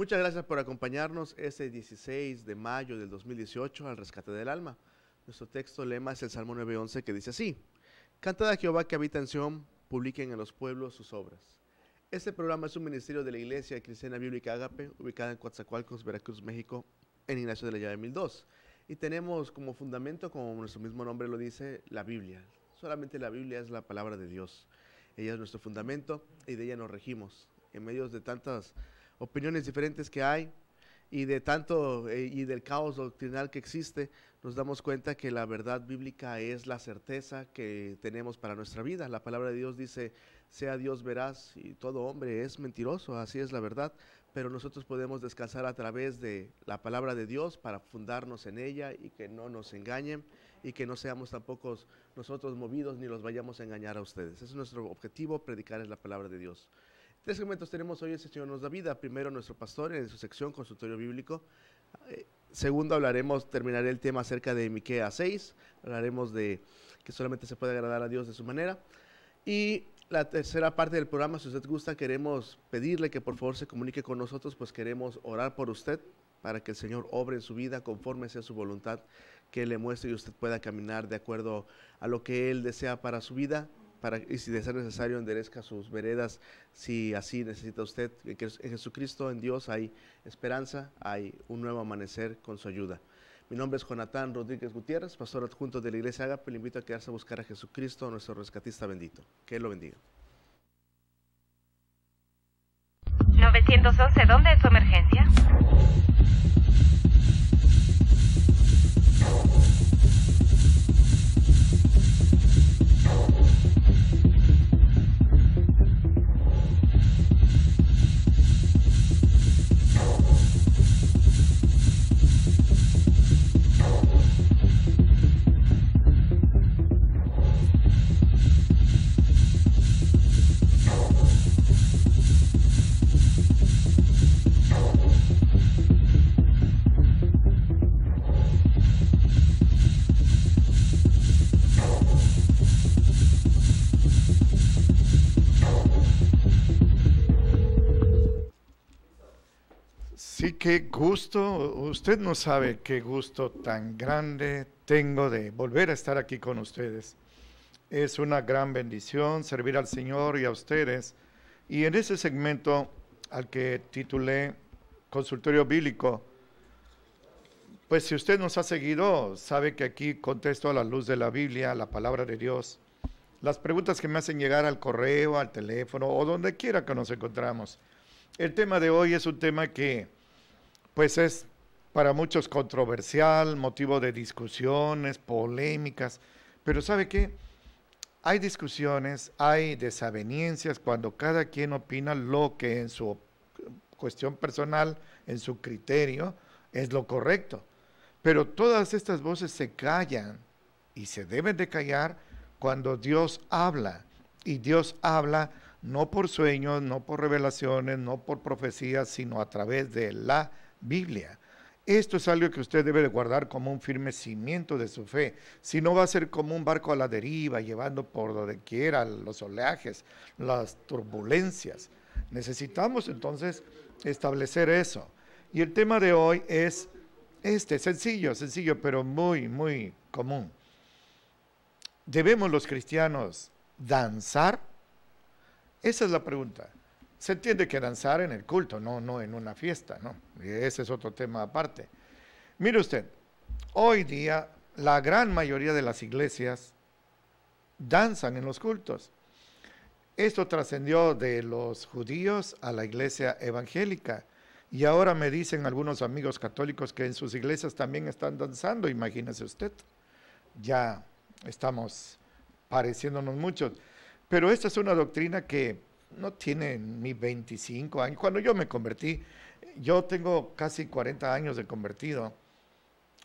Muchas gracias por acompañarnos este 16 de mayo del 2018 al Rescate del Alma. Nuestro texto lema es el Salmo 9:11 que dice así: Cantad a Jehová que habita en Sión, publiquen en los pueblos sus obras. Este programa es un ministerio de la Iglesia Cristiana Bíblica Ágape, ubicada en Coatzacoalcos, Veracruz, México, en Ignacio de la Llave 1002. Y tenemos como fundamento, como nuestro mismo nombre lo dice, la Biblia. Solamente la Biblia es la palabra de Dios. Ella es nuestro fundamento y de ella nos regimos. En medio de tantas opiniones diferentes que hay y de tanto y del caos doctrinal que existe, nos damos cuenta que la verdad bíblica es la certeza que tenemos para nuestra vida. La palabra de Dios dice: sea Dios veraz y todo hombre es mentiroso, así es la verdad, pero nosotros podemos descansar a través de la palabra de Dios para fundarnos en ella y que no nos engañen y que no seamos tampoco nosotros movidos ni los vayamos a engañar a ustedes. Ese es nuestro objetivo, predicar es la palabra de Dios. 3 segmentos tenemos hoy. El Señor nos da vida. Primero, nuestro pastor en su sección Consultorio Bíblico. Segundo, terminaré el tema acerca de Miqueas 6. Hablaremos de que solamente se puede agradar a Dios de su manera. Y la tercera parte del programa, si usted gusta, queremos pedirle que por favor se comunique con nosotros, pues queremos orar por usted para que el Señor obre en su vida conforme sea su voluntad, que Él le muestre y usted pueda caminar de acuerdo a lo que Él desea para su vida. Y si de ser necesario enderezca sus veredas, si así necesita usted. En Jesucristo, en Dios, hay esperanza, hay un nuevo amanecer con su ayuda. Mi nombre es Jonathan Rodríguez Gutiérrez, pastor adjunto de la Iglesia Ágape. Le invito a quedarse a buscar a Jesucristo, nuestro rescatista bendito. Que Él lo bendiga. 911, ¿dónde es su emergencia? Sí, qué gusto. Usted no sabe qué gusto tan grande tengo de volver a estar aquí con ustedes. Es una gran bendición servir al Señor y a ustedes. Y en ese segmento al que titulé Consultorio Bíblico, pues si usted nos ha seguido, sabe que aquí contesto a la luz de la Biblia, la palabra de Dios, las preguntas que me hacen llegar al correo, al teléfono o donde quiera que nos encontramos. El tema de hoy es un tema que pues es para muchos controversial, motivo de discusiones, polémicas, pero ¿sabe qué? Hay discusiones, hay desavenencias cuando cada quien opina lo que en su cuestión personal, en su criterio, es lo correcto. Pero todas estas voces se callan y se deben de callar cuando Dios habla. Y Dios habla no por sueños, no por revelaciones, no por profecías, sino a través de la Biblia. Esto es algo que usted debe de guardar como un firme cimiento de su fe. Si no, va a ser como un barco a la deriva, llevando por donde quiera los oleajes, las turbulencias. Necesitamos entonces establecer eso. Y el tema de hoy es sencillo, pero muy, muy común. ¿Debemos los cristianos danzar? Esa es la pregunta. Se entiende que danzar en el culto, no en una fiesta, ¿no? Ese es otro tema aparte. Mire usted, hoy día la gran mayoría de las iglesias danzan en los cultos. Esto trascendió de los judíos a la iglesia evangélica. Y ahora me dicen algunos amigos católicos que en sus iglesias también están danzando, imagínese usted. Ya estamos pareciéndonos muchos. Pero esta es una doctrina que no tiene ni 25 años. Cuando yo me convertí, yo tengo casi 40 años de convertido,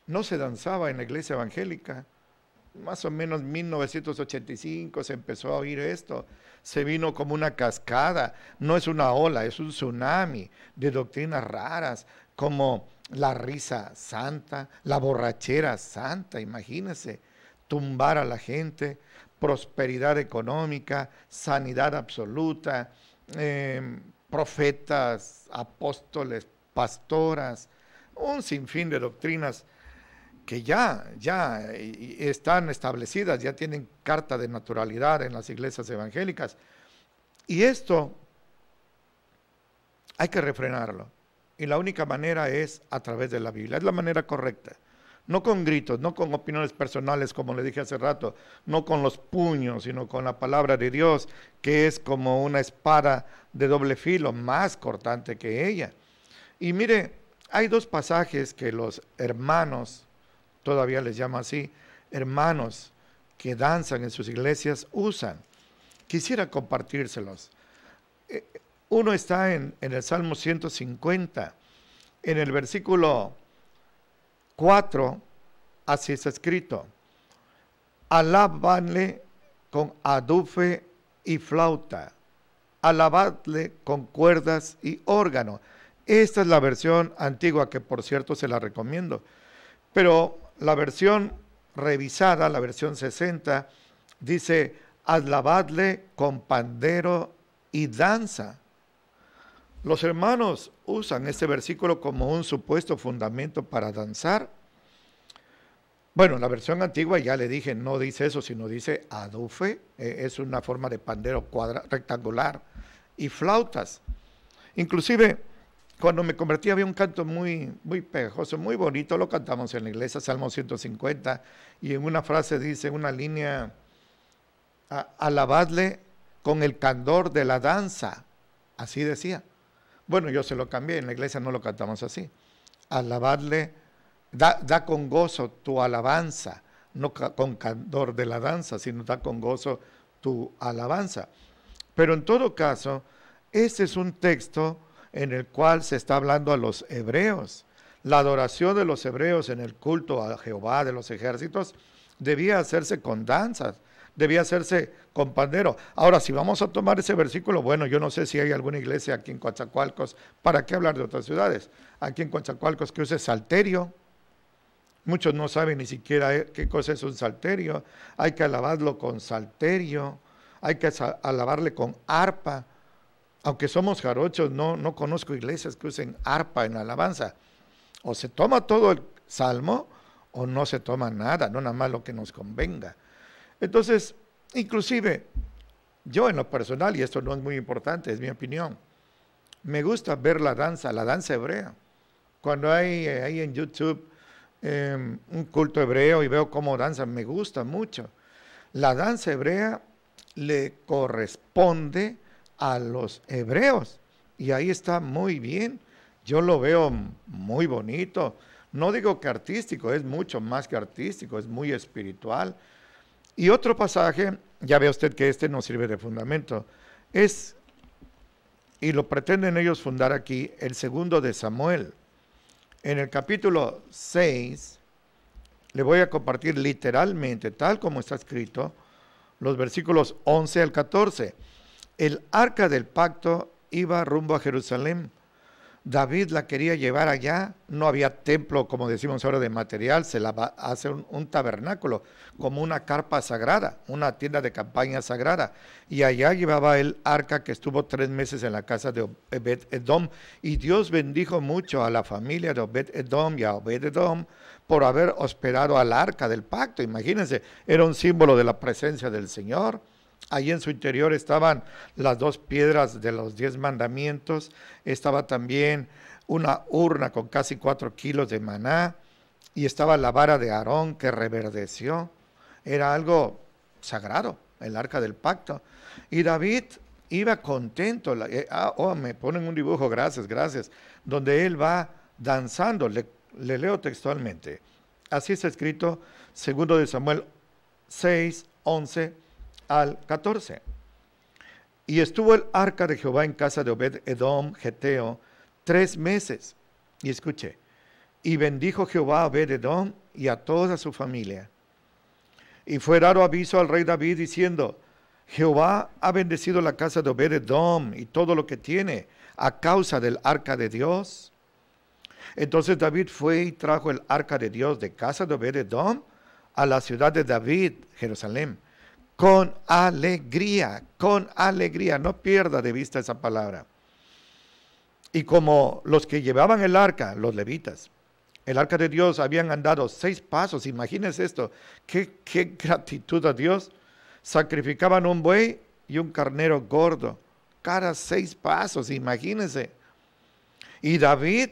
no se danzaba en la iglesia evangélica. Más o menos 1985 se empezó a oír esto. Se vino como una cascada, no es una ola, es un tsunami de doctrinas raras, como la risa santa, la borrachera santa, imagínense, tumbar a la gente, prosperidad económica, sanidad absoluta, profetas, apóstoles, pastoras, un sinfín de doctrinas que ya están establecidas, ya tienen carta de naturalidad en las iglesias evangélicas. Y esto hay que refrenarlo. Y la única manera es a través de la Biblia. Es la manera correcta. No con gritos, no con opiniones personales, como le dije hace rato, no con los puños, sino con la palabra de Dios, que es como una espada de doble filo, más cortante que ella. Y mire, hay dos pasajes que los hermanos, todavía les llamo así, hermanos que danzan en sus iglesias, usan. Quisiera compartírselos. Uno está en el Salmo 150, en el versículo 4, así está escrito: alábanle con adufe y flauta, alabadle con cuerdas y órgano. Esta es la versión antigua, que por cierto se la recomiendo, pero la versión revisada, la versión 60, dice: alabadle con pandero y danza. Los hermanos usan este versículo como un supuesto fundamento para danzar. Bueno, la versión antigua, ya le dije, no dice eso, sino dice adufe, es una forma de pandero rectangular, y flautas. Inclusive, cuando me convertí había un canto muy pegajoso, muy bonito, lo cantamos en la iglesia, Salmo 150, y en una frase dice, una línea: alabadle con el candor de la danza. Así decía. Bueno, yo se lo cambié, en la iglesia no lo cantamos así. Alabadle, da con gozo tu alabanza, no con candor de la danza, sino da con gozo tu alabanza. Pero en todo caso, este es un texto en el cual se está hablando a los hebreos. La adoración de los hebreos en el culto a Jehová de los ejércitos debía hacerse con danzas, debía hacerse con pandero. Ahora, si vamos a tomar ese versículo, bueno, yo no sé si hay alguna iglesia aquí en Coatzacoalcos, ¿para qué hablar de otras ciudades? Aquí en Coatzacoalcos que use salterio. Muchos no saben ni siquiera qué cosa es un salterio. Hay que alabarlo con salterio, hay que alabarle con arpa. Aunque somos jarochos, no conozco iglesias que usen arpa en alabanza. O se toma todo el salmo o no se toma nada, no nada más lo que nos convenga. Entonces, inclusive, yo en lo personal, y esto no es muy importante, es mi opinión, me gusta ver la danza hebrea. Cuando hay ahí en YouTube un culto hebreo y veo cómo danzan, me gusta mucho. La danza hebrea le corresponde a los hebreos y ahí está muy bien. Yo lo veo muy bonito. No digo que artístico, es mucho más que artístico, es muy espiritual. Y otro pasaje, ya ve usted que este no sirve de fundamento, es, y lo pretenden ellos fundar aquí, el 2 de Samuel. En el capítulo 6, le voy a compartir literalmente, tal como está escrito, los versículos 11 al 14. El arca del pacto iba rumbo a Jerusalén. David la quería llevar allá, no había templo, como decimos ahora, de material, se la hace un tabernáculo, como una carpa sagrada, una tienda de campaña sagrada, y allá llevaba el arca que estuvo 3 meses en la casa de Obed-Edom, y Dios bendijo mucho a la familia de Obed-Edom y a Obed-Edom por haber hospedado al arca del pacto. Imagínense, era un símbolo de la presencia del Señor. Allí en su interior estaban las 2 piedras de los 10 mandamientos, estaba también una urna con casi 4 kilos de maná, y estaba la vara de Aarón que reverdeció. Era algo sagrado, el arca del pacto. Y David iba contento. Me ponen un dibujo, gracias, donde él va danzando. Le leo textualmente. Así está escrito, 2 de Samuel 6, 11 al 14. Y estuvo el arca de Jehová en casa de Obed-Edom, Geteo, 3 meses. Y escuche, y bendijo Jehová a Obed-Edom y a toda su familia. Y fue dado aviso al rey David diciendo: Jehová ha bendecido la casa de Obed-Edom y todo lo que tiene a causa del arca de Dios. Entonces David fue y trajo el arca de Dios de casa de Obed-Edom a la ciudad de David, Jerusalén, con alegría, no pierda de vista esa palabra. Y como los que llevaban el arca, los levitas, el arca de Dios, habían andado 6 pasos, imagínense esto, qué gratitud a Dios. Sacrificaban un buey y un carnero gordo, cada 6 pasos, imagínense. Y David,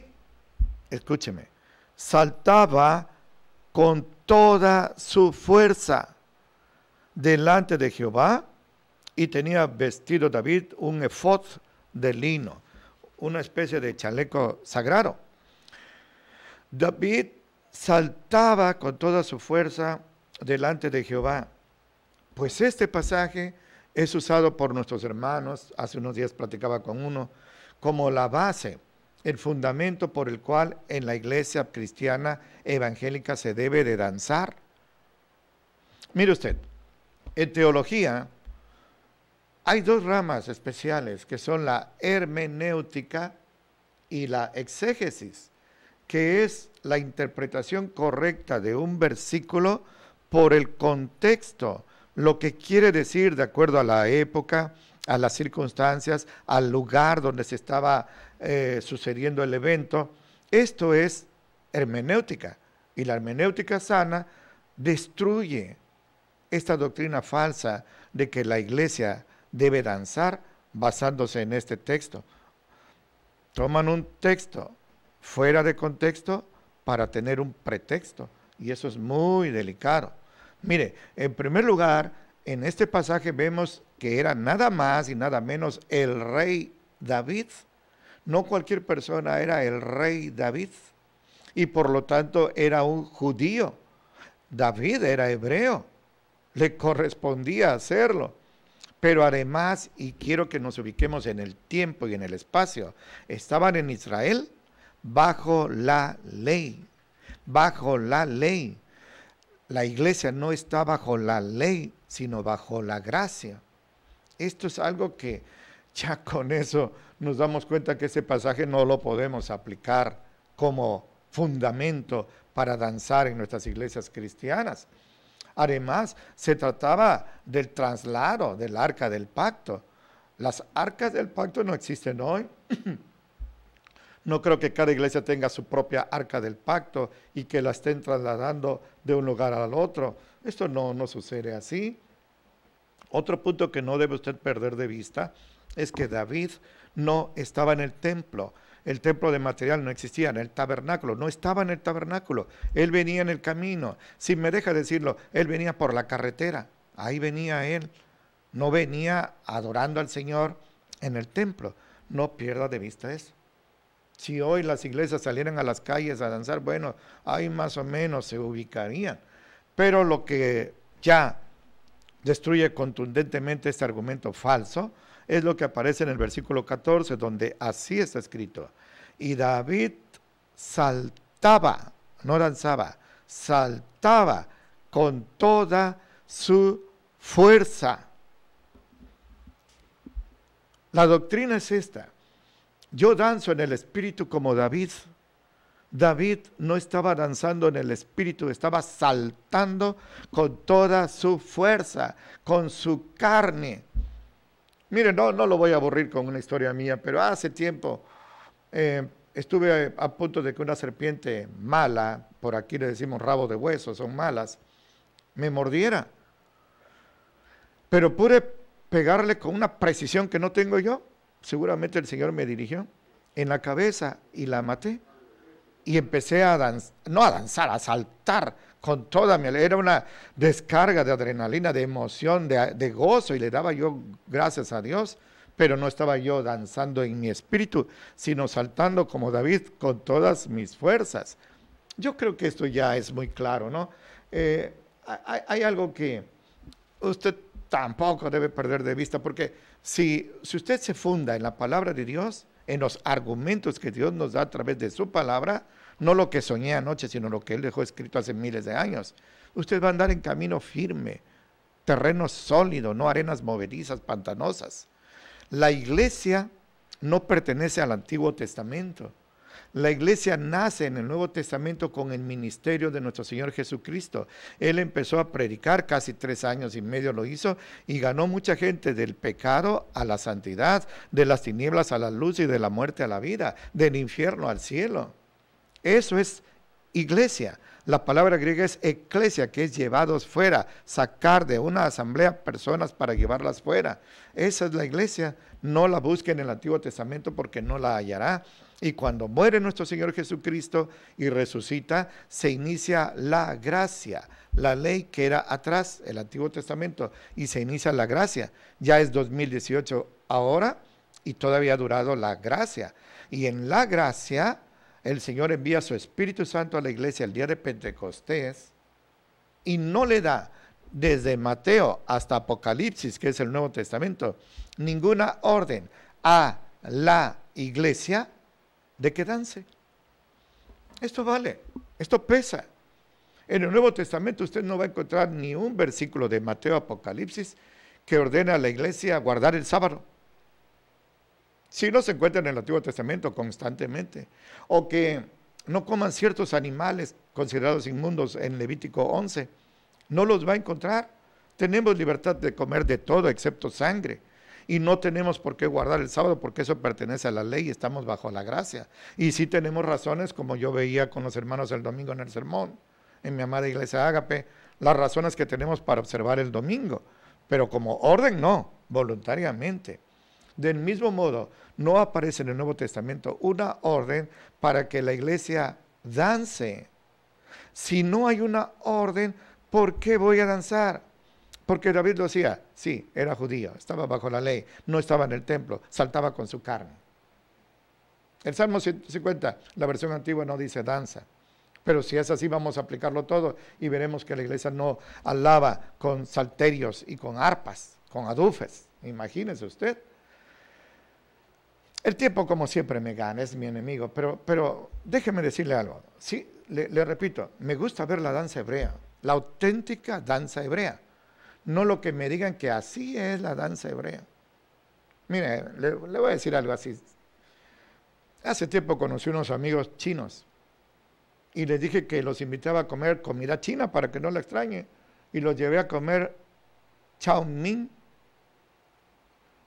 escúcheme, saltaba con toda su fuerza delante de Jehová, y tenía vestido David un efod de lino, una especie de chaleco sagrado. David saltaba con toda su fuerza delante de Jehová. Pues este pasaje es usado por nuestros hermanos, hace unos días platicaba con uno, como la base, el fundamento por el cual en la iglesia cristiana evangélica se debe de danzar. Mire usted, en teología hay 2 ramas especiales, que son la hermenéutica y la exégesis, que es la interpretación correcta de un versículo por el contexto, lo que quiere decir de acuerdo a la época, a las circunstancias, al lugar donde se estaba sucediendo el evento. Esto es hermenéutica, y la hermenéutica sana destruye esta doctrina falsa de que la iglesia debe danzar basándose en este texto. Toman un texto fuera de contexto para tener un pretexto, y eso es muy delicado. Mire, en primer lugar, en este pasaje vemos que era nada más y nada menos el rey David. No cualquier persona, era el rey David, y por lo tanto era un judío. David era hebreo, le correspondía hacerlo. Pero además, y quiero que nos ubiquemos en el tiempo y en el espacio, estaban en Israel bajo la ley, bajo la ley. La iglesia no está bajo la ley, sino bajo la gracia. Esto es algo que ya con eso nos damos cuenta que ese pasaje no lo podemos aplicar como fundamento para danzar en nuestras iglesias cristianas. Además, se trataba del traslado del arca del pacto. Las arcas del pacto no existen hoy. No creo que cada iglesia tenga su propia arca del pacto y que la estén trasladando de un lugar al otro. Esto no sucede así. Otro punto que no debe usted perder de vista es que David no estaba en el templo. El templo de material no existía, en el tabernáculo, no estaba en el tabernáculo. Él venía en el camino. Si me deja decirlo, él venía por la carretera. Ahí venía él. No venía adorando al Señor en el templo. No pierda de vista eso. Si hoy las iglesias salieran a las calles a danzar, bueno, ahí más o menos se ubicarían. Pero lo que ya destruye contundentemente este argumento falso es lo que aparece en el versículo 14, donde así está escrito: y David saltaba, no danzaba, saltaba con toda su fuerza. La doctrina es esta: yo danzo en el espíritu como David. David no estaba danzando en el espíritu, estaba saltando con toda su fuerza, con su carne. Miren, no lo voy a aburrir con una historia mía, pero hace tiempo estuve a punto de que una serpiente mala, por aquí le decimos rabo de hueso, son malas, me mordiera. Pero pude pegarle con una precisión que no tengo yo. Seguramente el Señor me dirigió en la cabeza y la maté. Y empecé a danzar, no a danzar, a saltar con toda mi... Era una descarga de adrenalina, de emoción, de gozo, y le daba yo gracias a Dios, pero no estaba yo danzando en mi espíritu, sino saltando como David con todas mis fuerzas. Yo creo que esto ya es muy claro, ¿no? Hay algo que usted tampoco debe perder de vista, porque si usted se funda en la palabra de Dios, en los argumentos que Dios nos da a través de su palabra, no lo que soñé anoche, sino lo que Él dejó escrito hace miles de años, usted va a andar en camino firme, terreno sólido, no arenas movedizas, pantanosas. La iglesia no pertenece al Antiguo Testamento. La iglesia nace en el Nuevo Testamento con el ministerio de nuestro Señor Jesucristo. Él empezó a predicar, casi 3 años y medio lo hizo, y ganó mucha gente del pecado a la santidad, de las tinieblas a la luz y de la muerte a la vida, del infierno al cielo. Eso es iglesia. La palabra griega es eclesia, que es llevados fuera, sacar de una asamblea personas para llevarlas fuera. Esa es la iglesia. No la busque en el Antiguo Testamento porque no la hallará. Y cuando muere nuestro Señor Jesucristo y resucita, se inicia la gracia, la ley que era atrás, el Antiguo Testamento, y se inicia la gracia. Ya es 2018 ahora y todavía ha durado la gracia. Y en la gracia, el Señor envía su Espíritu Santo a la iglesia el día de Pentecostés y no le da desde Mateo hasta Apocalipsis, que es el Nuevo Testamento, ninguna orden a la iglesia de que dance. Esto vale, esto pesa. En el Nuevo Testamento usted no va a encontrar ni un versículo de Mateo Apocalipsis que ordena a la iglesia a guardar el sábado. Si no se encuentra en el Antiguo Testamento constantemente, o que no coman ciertos animales considerados inmundos en Levítico 11, no los va a encontrar. Tenemos libertad de comer de todo excepto sangre. Y no tenemos por qué guardar el sábado porque eso pertenece a la ley y estamos bajo la gracia. Y sí tenemos razones, como yo veía con los hermanos el domingo en el sermón, en mi amada iglesia Ágape, las razones que tenemos para observar el domingo. Pero como orden no, voluntariamente. Del mismo modo, no aparece en el Nuevo Testamento una orden para que la iglesia dance. Si no hay una orden, ¿por qué voy a danzar? Porque David lo hacía, sí, era judío, estaba bajo la ley, no estaba en el templo, saltaba con su carne. El Salmo 150, la versión antigua no dice danza, pero si es así vamos a aplicarlo todo y veremos que la iglesia no alaba con salterios y con arpas, con adufes, imagínese usted. El tiempo como siempre me gana, es mi enemigo, pero déjeme decirle algo, sí, le repito, me gusta ver la danza hebrea, la auténtica danza hebrea. No lo que me digan que así es la danza hebrea. Mire, le voy a decir algo así. Hace tiempo conocí unos amigos chinos y les dije que los invitaba a comer comida china para que no la extrañe. Y los llevé a comer chow mein.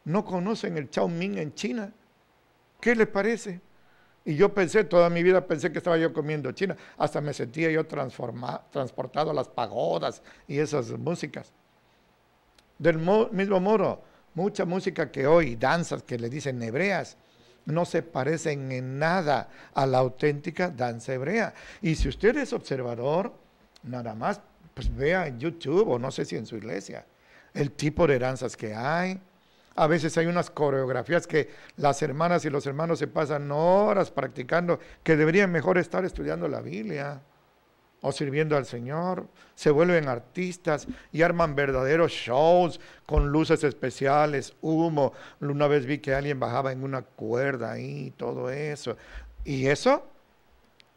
¿No conocen el chow mein en China? ¿Qué les parece? Y yo pensé, toda mi vida pensé que estaba yo comiendo China. Hasta me sentía yo transportado a las pagodas y esas músicas. Del mismo modo, mucha música que hoy, danzas que le dicen hebreas, no se parecen en nada a la auténtica danza hebrea. Y si usted es observador, nada más, pues vea en YouTube o no sé si en su iglesia, el tipo de danzas que hay. A veces hay unas coreografías que las hermanas y los hermanos se pasan horas practicando, que deberían mejor estar estudiando la Biblia o sirviendo al Señor. Se vuelven artistas y arman verdaderos shows con luces especiales, humo. Una vez vi que alguien bajaba en una cuerda ahí, todo eso. Y eso,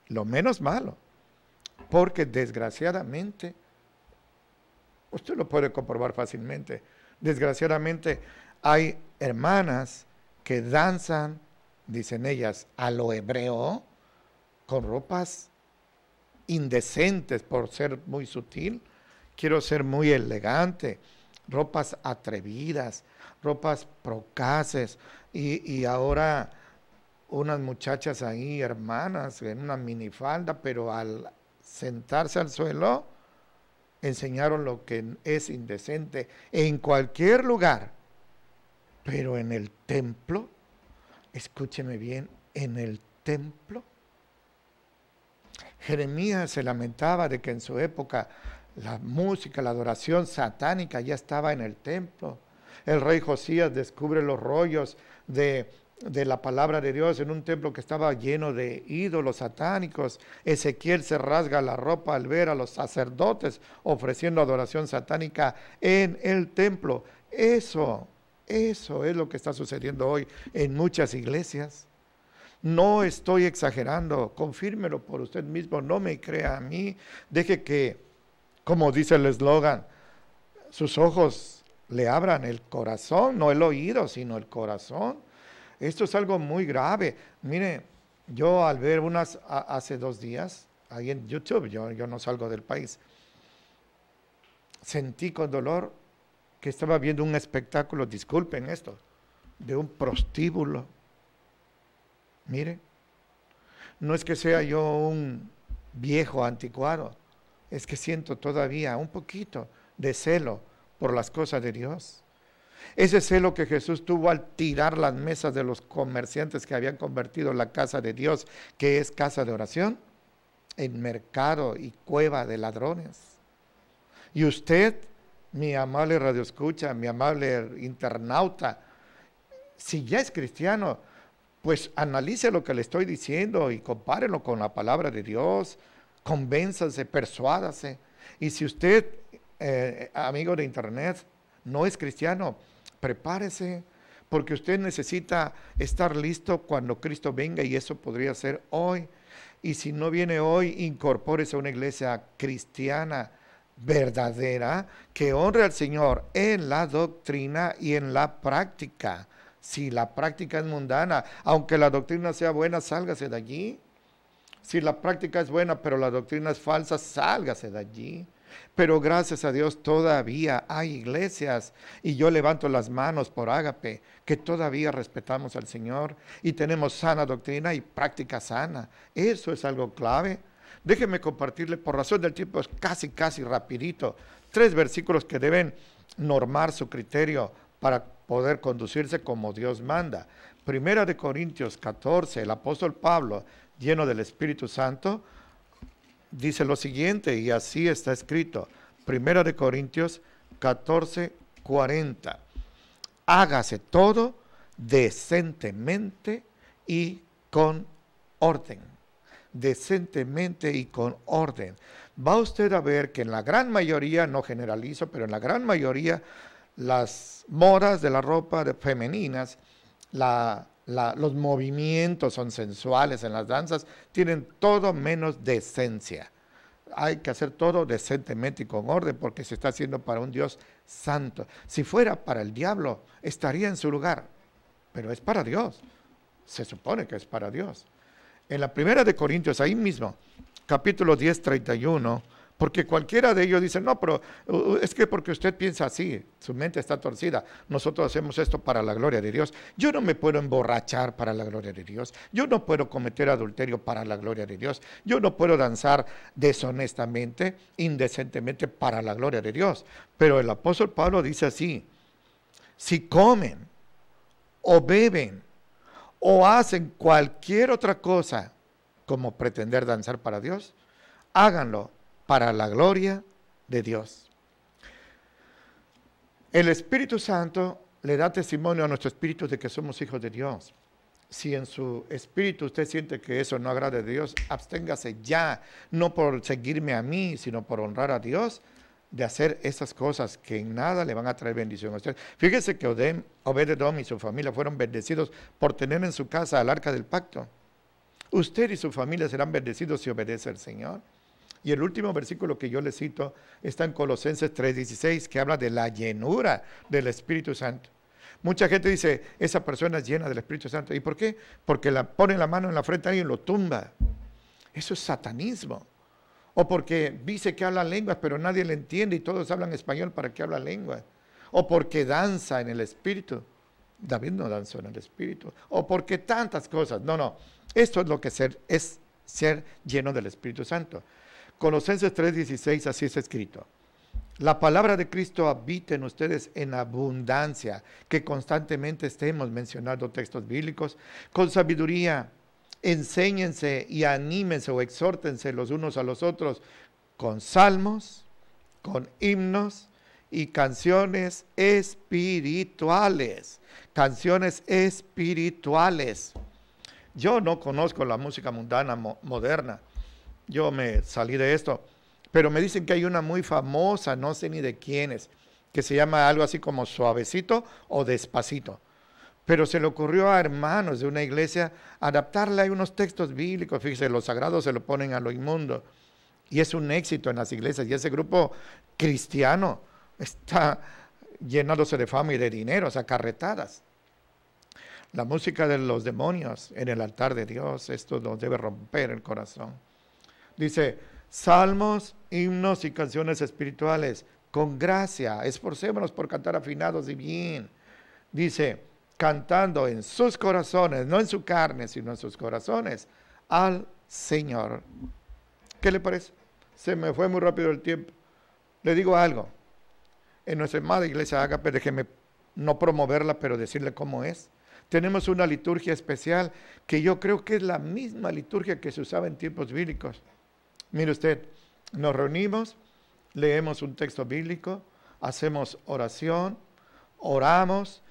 lo menos malo, porque desgraciadamente, usted lo puede comprobar fácilmente, desgraciadamente hay hermanas que danzan, dicen ellas, a lo hebreo, con ropas indecentes por ser muy sutil, quiero ser muy elegante, ropas atrevidas, ropas procaces, y ahora unas muchachas ahí, hermanas, en una minifalda, pero al sentarse al suelo, enseñaron lo que es indecente en cualquier lugar, pero en el templo, escúcheme bien, en el templo, Jeremías se lamentaba de que en su época la música, la adoración satánica ya estaba en el templo. El rey Josías descubre los rollos de la palabra de Dios en un templo que estaba lleno de ídolos satánicos. Ezequiel se rasga la ropa al ver a los sacerdotes ofreciendo adoración satánica en el templo. Eso es lo que está sucediendo hoy en muchas iglesias. No estoy exagerando, confírmelo por usted mismo, no me crea a mí, deje que, como dice el eslogan, sus ojos le abran el corazón, no el oído, sino el corazón. Esto es algo muy grave. Mire, Yo al ver unas hace 2 días, ahí en YouTube, yo no salgo del país, sentí con dolor que estaba viendo un espectáculo, disculpen esto, de un prostíbulo. Mire, no es que sea yo un viejo anticuado, es que siento todavía un poquito de celo por las cosas de Dios. Ese celo que Jesús tuvo al tirar las mesas de los comerciantes que habían convertido la casa de Dios, que es casa de oración, en mercado y cueva de ladrones. Y usted, mi amable radioescucha, mi amable internauta, si ya es cristiano, pues analice lo que le estoy diciendo y compárelo con la palabra de Dios, convénzase, persuádase. Y si usted, amigo de internet, no es cristiano, prepárese, porque usted necesita estar listo cuando Cristo venga, y eso podría ser hoy. Y si no viene hoy, incorpórese a una iglesia cristiana verdadera que honre al Señor en la doctrina y en la práctica. Si la práctica es mundana, aunque la doctrina sea buena, sálgase de allí. Si la práctica es buena, pero la doctrina es falsa, sálgase de allí. Pero gracias a Dios todavía hay iglesias, y yo levanto las manos por Ágape, que todavía respetamos al Señor y tenemos sana doctrina y práctica sana. Eso es algo clave. Déjeme compartirle, por razón del tiempo, es casi rapidito, 3 versículos que deben normar su criterio para poder conducirse como Dios manda. Primera de Corintios 14, el apóstol Pablo, lleno del Espíritu Santo, dice lo siguiente, y así está escrito. Primera de Corintios 14, 40. Hágase todo decentemente y con orden. Decentemente y con orden. Va usted a ver que en la gran mayoría, no generalizo, pero en la gran mayoría, las modas de la ropa femeninas, los movimientos son sensuales en las danzas, tienen todo menos decencia. Hay que hacer todo decentemente y con orden, porque se está haciendo para un Dios santo. Si fuera para el diablo, estaría en su lugar, pero es para Dios. Se supone que es para Dios. En la primera de Corintios, ahí mismo, capítulo 10, 31, porque cualquiera de ellos dice, no, pero es que porque usted piensa así, su mente está torcida, nosotros hacemos esto para la gloria de Dios. Yo no me puedo emborrachar para la gloria de Dios, yo no puedo cometer adulterio para la gloria de Dios, yo no puedo danzar deshonestamente, indecentemente para la gloria de Dios. Pero el apóstol Pablo dice así: si comen o beben o hacen cualquier otra cosa como pretender danzar para Dios, háganlo para la gloria de Dios. El Espíritu Santo le da testimonio a nuestro espíritu de que somos hijos de Dios. Si en su espíritu usted siente que eso no agrada a Dios, absténgase ya, no por seguirme a mí, sino por honrar a Dios, de hacer esas cosas que en nada le van a traer bendición a usted. Fíjese que Obed-Edom y su familia fueron bendecidos por tener en su casa al arca del pacto. Usted y su familia serán bendecidos si obedece al Señor. Y el último versículo que yo le cito está en Colosenses 3:16, que habla de la llenura del Espíritu Santo. Mucha gente dice, esa persona es llena del Espíritu Santo. ¿Y por qué? Porque pone la mano en la frente a alguien y lo tumba. Eso es satanismo. O porque dice que habla lenguas, pero nadie le entiende y todos hablan español, ¿para qué habla lenguas? O porque danza en el Espíritu. David no danzó en el Espíritu. O porque tantas cosas. No. Esto es lo que es ser lleno del Espíritu Santo. Colosenses 3:16, así es escrito: la palabra de Cristo habita en ustedes en abundancia, que constantemente estemos mencionando textos bíblicos, con sabiduría, enséñense y anímense o exhórtense los unos a los otros, con salmos, con himnos y canciones espirituales. Canciones espirituales. Yo no conozco la música mundana moderna. Yo me salí de esto, pero me dicen que hay una muy famosa, no sé ni de quién es, que se llama algo así como Suavecito o Despacito. Pero se le ocurrió a hermanos de una iglesia adaptarle a unos textos bíblicos. Fíjese, los sagrados se lo ponen a lo inmundo. Y es un éxito en las iglesias. Y ese grupo cristiano está llenándose de fama y de dinero, o sea, carretadas. La música de los demonios en el altar de Dios, esto nos debe romper el corazón. Dice, salmos, himnos y canciones espirituales, con gracia, esforcémonos por cantar afinados y bien. Dice, cantando en sus corazones, no en su carne, sino en sus corazones, al Señor. ¿Qué le parece? Se me fue muy rápido el tiempo. Le digo algo. En nuestra amada iglesia Ágape, déjeme no promoverla, pero decirle cómo es. Tenemos una liturgia especial que yo creo que es la misma liturgia que se usaba en tiempos bíblicos. Mire usted, nos reunimos, leemos un texto bíblico, hacemos oración, oramos,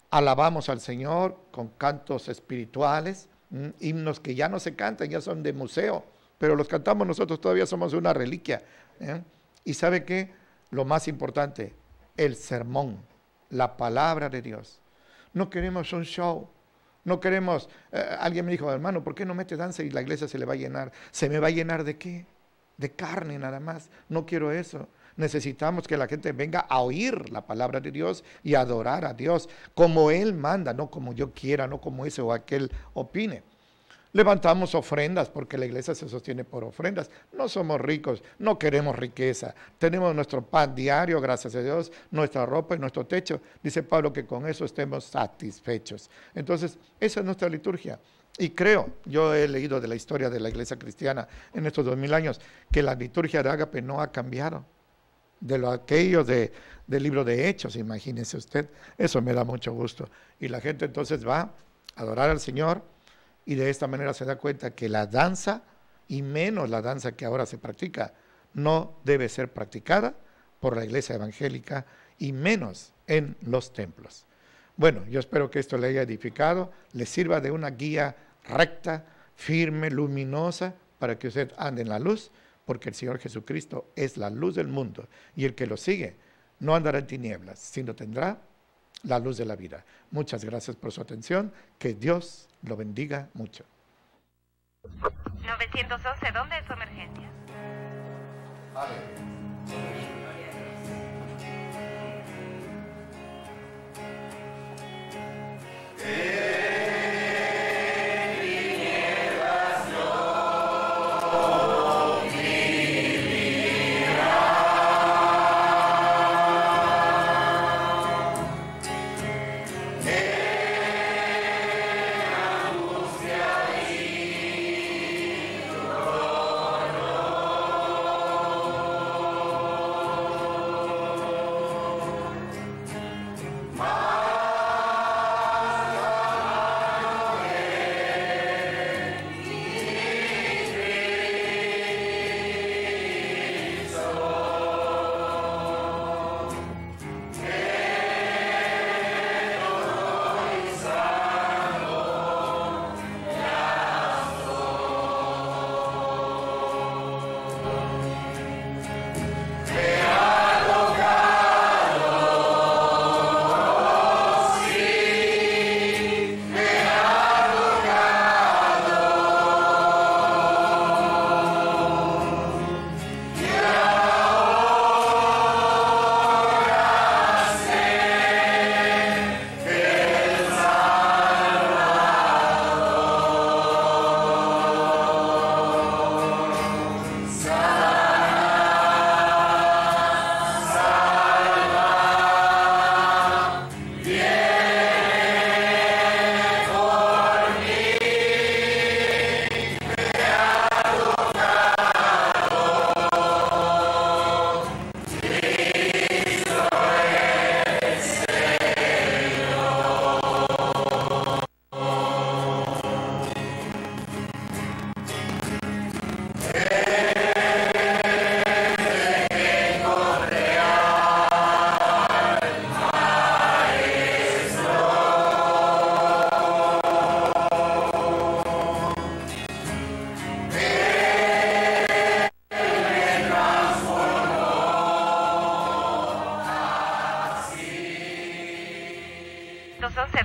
alabamos al Señor con cantos espirituales, himnos que ya no se cantan, ya son de museo, pero los cantamos nosotros, todavía somos una reliquia. Y ¿sabe qué? Lo más importante, el sermón, la palabra de Dios. No queremos un show, no queremos, alguien me dijo, hermano, ¿por qué no mete danza y la iglesia se le va a llenar? ¿Se me va a llenar de qué? De carne nada más, no quiero eso. Necesitamos que la gente venga a oír la palabra de Dios y a adorar a Dios como Él manda, no como yo quiera, no como ese o aquel opine. Levantamos ofrendas porque la iglesia se sostiene por ofrendas. No somos ricos, no queremos riqueza. Tenemos nuestro pan diario, gracias a Dios, nuestra ropa y nuestro techo. Dice Pablo que con eso estemos satisfechos. Entonces, esa es nuestra liturgia. Y creo, yo he leído de la historia de la iglesia cristiana en estos 2000 años, que la liturgia de Ágape no ha cambiado. De lo aquello del libro de Hechos, imagínese usted. Eso me da mucho gusto. Y la gente entonces va a adorar al Señor. Y de esta manera se da cuenta que la danza, y menos la danza que ahora se practica, no debe ser practicada por la iglesia evangélica y menos en los templos. Bueno, yo espero que esto le haya edificado, le sirva de una guía recta, firme, luminosa, para que usted ande en la luz, porque el Señor Jesucristo es la luz del mundo, y el que lo sigue no andará en tinieblas, sino tendrá la luz de la vida. Muchas gracias por su atención, que Dios lo bendiga mucho. 911, ¿dónde es su emergencia?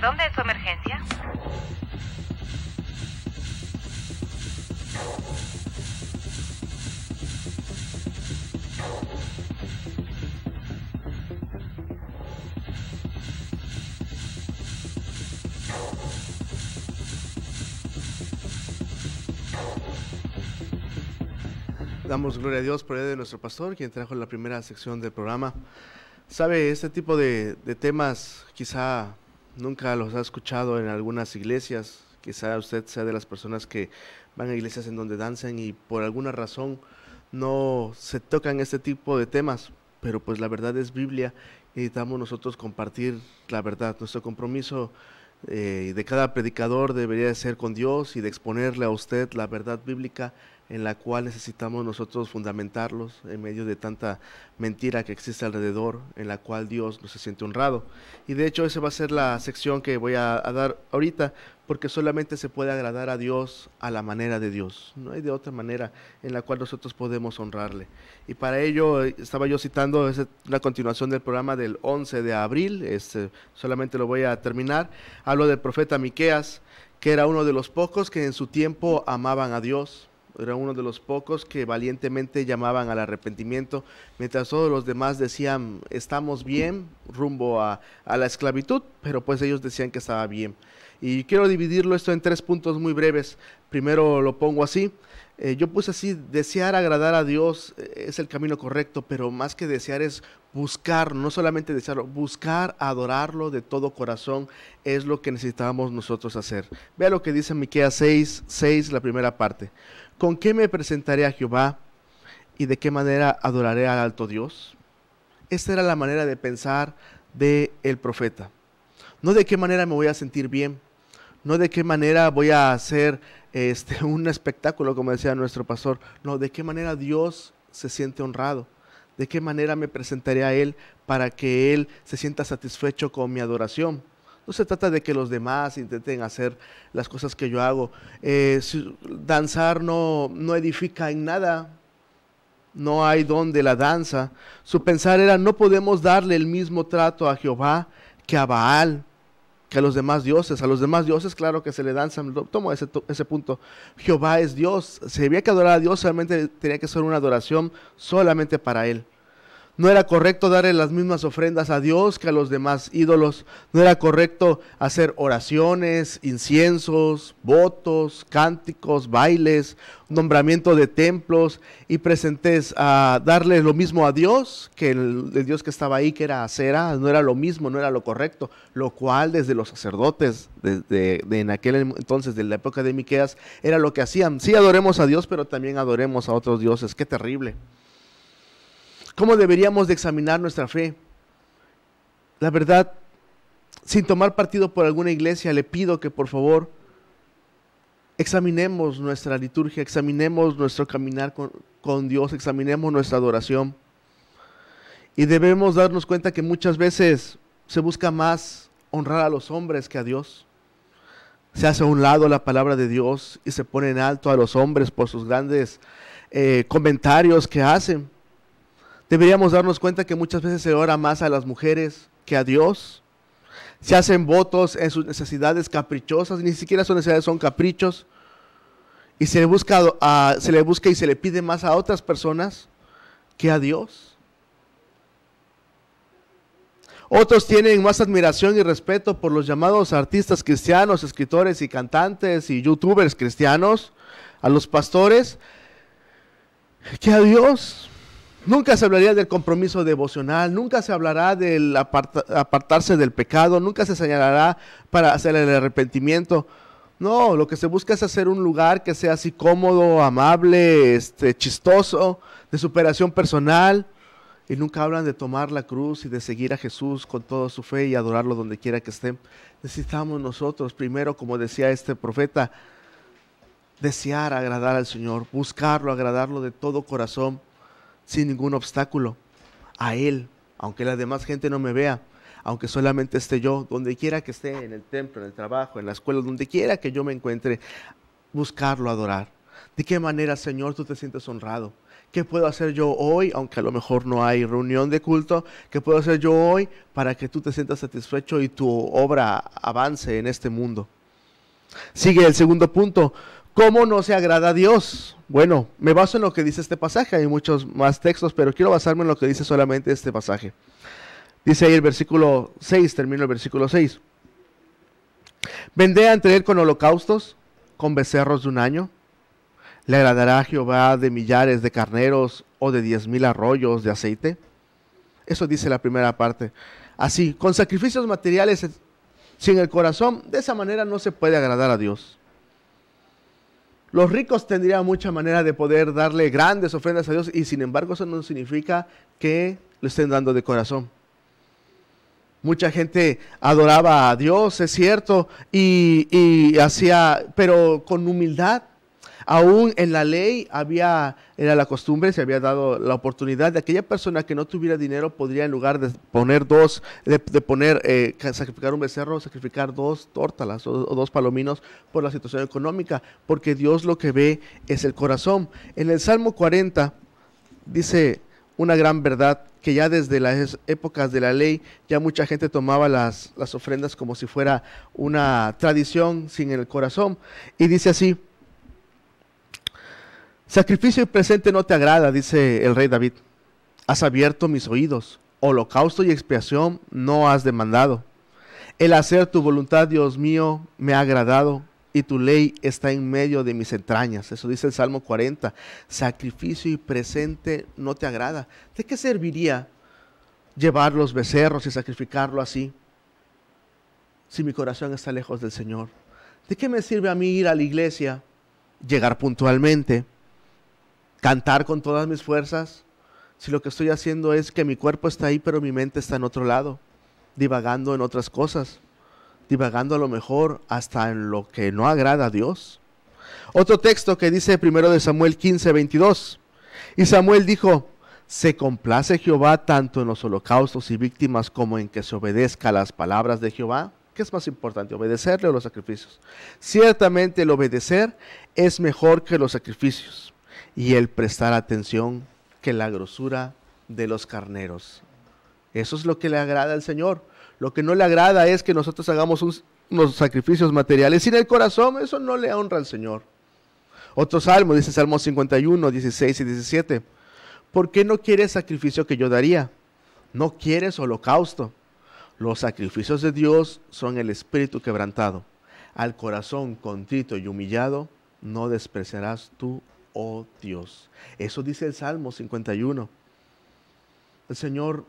¿Dónde es su emergencia? Damos gloria a Dios por el de nuestro pastor, quien trajo la primera sección del programa. Sabe, este tipo de temas quizá nunca los ha escuchado en algunas iglesias. Quizá usted sea de las personas que van a iglesias en donde danzan y por alguna razón no se tocan este tipo de temas. Pero pues la verdad es Biblia y necesitamos nosotros compartir la verdad. Nuestro compromiso de cada predicador debería de ser con Dios y de exponerle a usted la verdad bíblica en la cual necesitamos nosotros fundamentarlos en medio de tanta mentira que existe alrededor, en la cual Dios no se siente honrado. Y de hecho esa va a ser la sección que voy a dar ahorita, porque solamente se puede agradar a Dios a la manera de Dios. No hay de otra manera en la cual nosotros podemos honrarle. Y para ello estaba yo citando la continuación del programa del 11 de abril, solamente lo voy a terminar. Hablo del profeta Miqueas, que era uno de los pocos que en su tiempo amaban a Dios. Era uno de los pocos que valientemente llamaban al arrepentimiento, mientras todos los demás decían, estamos bien, rumbo a la esclavitud, pero pues ellos decían que estaba bien. Y quiero dividirlo esto en 3 puntos muy breves. Primero lo pongo así. Yo puse así, desear agradar a Dios es el camino correcto, pero más que desear es buscar, no solamente desearlo, buscar adorarlo de todo corazón es lo que necesitamos nosotros hacer. Vea lo que dice Miqueas 6, la primera parte. ¿Con qué me presentaré a Jehová y de qué manera adoraré al alto Dios? Esta era la manera de pensar del profeta. No de qué manera me voy a sentir bien, no de qué manera voy a hacer un espectáculo, como decía nuestro pastor, no, de qué manera Dios se siente honrado, de qué manera me presentaré a Él para que Él se sienta satisfecho con mi adoración. No se trata de que los demás intenten hacer las cosas que yo hago. Danzar no edifica en nada. No hay don de la danza. Su pensar era, no podemos darle el mismo trato a Jehová que a Baal, que a los demás dioses. A los demás dioses, claro que se le danzan. Tomo ese punto. Jehová es Dios. Si había que adorar a Dios, solamente tenía que ser una adoración solamente para Él. No era correcto darle las mismas ofrendas a Dios que a los demás ídolos. No era correcto hacer oraciones, inciensos, votos, cánticos, bailes, nombramiento de templos y presentes a darle lo mismo a Dios que el Dios que estaba ahí, que era Acera. No era lo mismo, no era lo correcto. Lo cual desde los sacerdotes en aquel entonces, de la época de Miqueas, era lo que hacían. Sí, adoremos a Dios, pero también adoremos a otros dioses. ¡Qué terrible! ¿Cómo deberíamos de examinar nuestra fe? La verdad, sin tomar partido por alguna iglesia, le pido que por favor examinemos nuestra liturgia, examinemos nuestro caminar con Dios, examinemos nuestra adoración. Y debemos darnos cuenta que muchas veces se busca más honrar a los hombres que a Dios. Se hace a un lado la palabra de Dios y se pone en alto a los hombres por sus grandes comentarios que hacen. Deberíamos darnos cuenta que muchas veces se ora más a las mujeres que a Dios. Se hacen votos en sus necesidades caprichosas, ni siquiera sus necesidades son caprichos. Y se le busca y se le pide más a otras personas que a Dios. Otros tienen más admiración y respeto por los llamados artistas cristianos, escritores y cantantes y youtubers cristianos, a los pastores, que a Dios. Nunca se hablaría del compromiso devocional, nunca se hablará del apartarse del pecado, nunca se señalará para hacer el arrepentimiento. No, lo que se busca es hacer un lugar que sea así cómodo, amable, chistoso, de superación personal. Y nunca hablan de tomar la cruz y de seguir a Jesús con toda su fe y adorarlo donde quiera que esté. Necesitamos nosotros, primero, como decía este profeta, desear agradar al Señor, buscarlo, agradarlo de todo corazón, sin ningún obstáculo, a Él, aunque la demás gente no me vea, aunque solamente esté yo, donde quiera que esté, en el templo, en el trabajo, en la escuela, donde quiera que yo me encuentre, buscarlo, adorar. ¿De qué manera, Señor, tú te sientes honrado? ¿Qué puedo hacer yo hoy, aunque a lo mejor no hay reunión de culto? ¿Qué puedo hacer yo hoy para que tú te sientas satisfecho y tu obra avance en este mundo? Sigue el segundo punto. ¿Cómo no se agrada a Dios? Bueno, me baso en lo que dice este pasaje, hay muchos más textos, pero quiero basarme en lo que dice solamente este pasaje. Dice ahí el versículo 6, termino el versículo 6. Vendré ante Él con holocaustos, con becerros de un año. ¿Le agradará a Jehová de millares de carneros o de 10,000 arroyos de aceite? Eso dice la primera parte. Así, con sacrificios materiales sin el corazón, de esa manera no se puede agradar a Dios. Los ricos tendrían mucha manera de poder darle grandes ofrendas a Dios y sin embargo eso no significa que le estén dando de corazón. Mucha gente adoraba a Dios, es cierto, y hacía, pero con humildad. Aún en la ley era la costumbre, se había dado la oportunidad de aquella persona que no tuviera dinero podría, en lugar de poner sacrificar un becerro, sacrificar 2 tórtalas o 2 palominos por la situación económica, porque Dios lo que ve es el corazón. En el Salmo 40 dice una gran verdad, que ya desde las épocas de la ley, ya mucha gente tomaba las ofrendas como si fuera una tradición sin el corazón. Y dice así: sacrificio y presente no te agrada, dice el rey David. Has abierto mis oídos, holocausto y expiación no has demandado. El hacer tu voluntad, Dios mío, me ha agradado, y tu ley está en medio de mis entrañas. Eso dice el Salmo 40. Sacrificio y presente no te agrada. ¿De qué serviría llevar los becerros y sacrificarlo así, si mi corazón está lejos del Señor? ¿De qué me sirve a mí ir a la iglesia, llegar puntualmente, cantar con todas mis fuerzas, si lo que estoy haciendo es que mi cuerpo está ahí, pero mi mente está en otro lado, divagando en otras cosas, divagando a lo mejor hasta en lo que no agrada a Dios? Otro texto que dice 1 Samuel 15:22. Y Samuel dijo: se complace Jehová tanto en los holocaustos y víctimas como en que se obedezca a las palabras de Jehová. ¿Qué es más importante, obedecerle o los sacrificios? Ciertamente el obedecer es mejor que los sacrificios, y el prestar atención que la grosura de los carneros. Eso es lo que le agrada al Señor. Lo que no le agrada es que nosotros hagamos unos sacrificios materiales sin el corazón. Eso no le honra al Señor. Otro salmo, dice Salmo 51, 16 y 17. ¿Por qué no quieres sacrificio que yo daría? No quieres holocausto. Los sacrificios de Dios son el espíritu quebrantado. Al corazón contrito y humillado no despreciarás tú, oh Dios. Eso dice el Salmo 51. El Señor,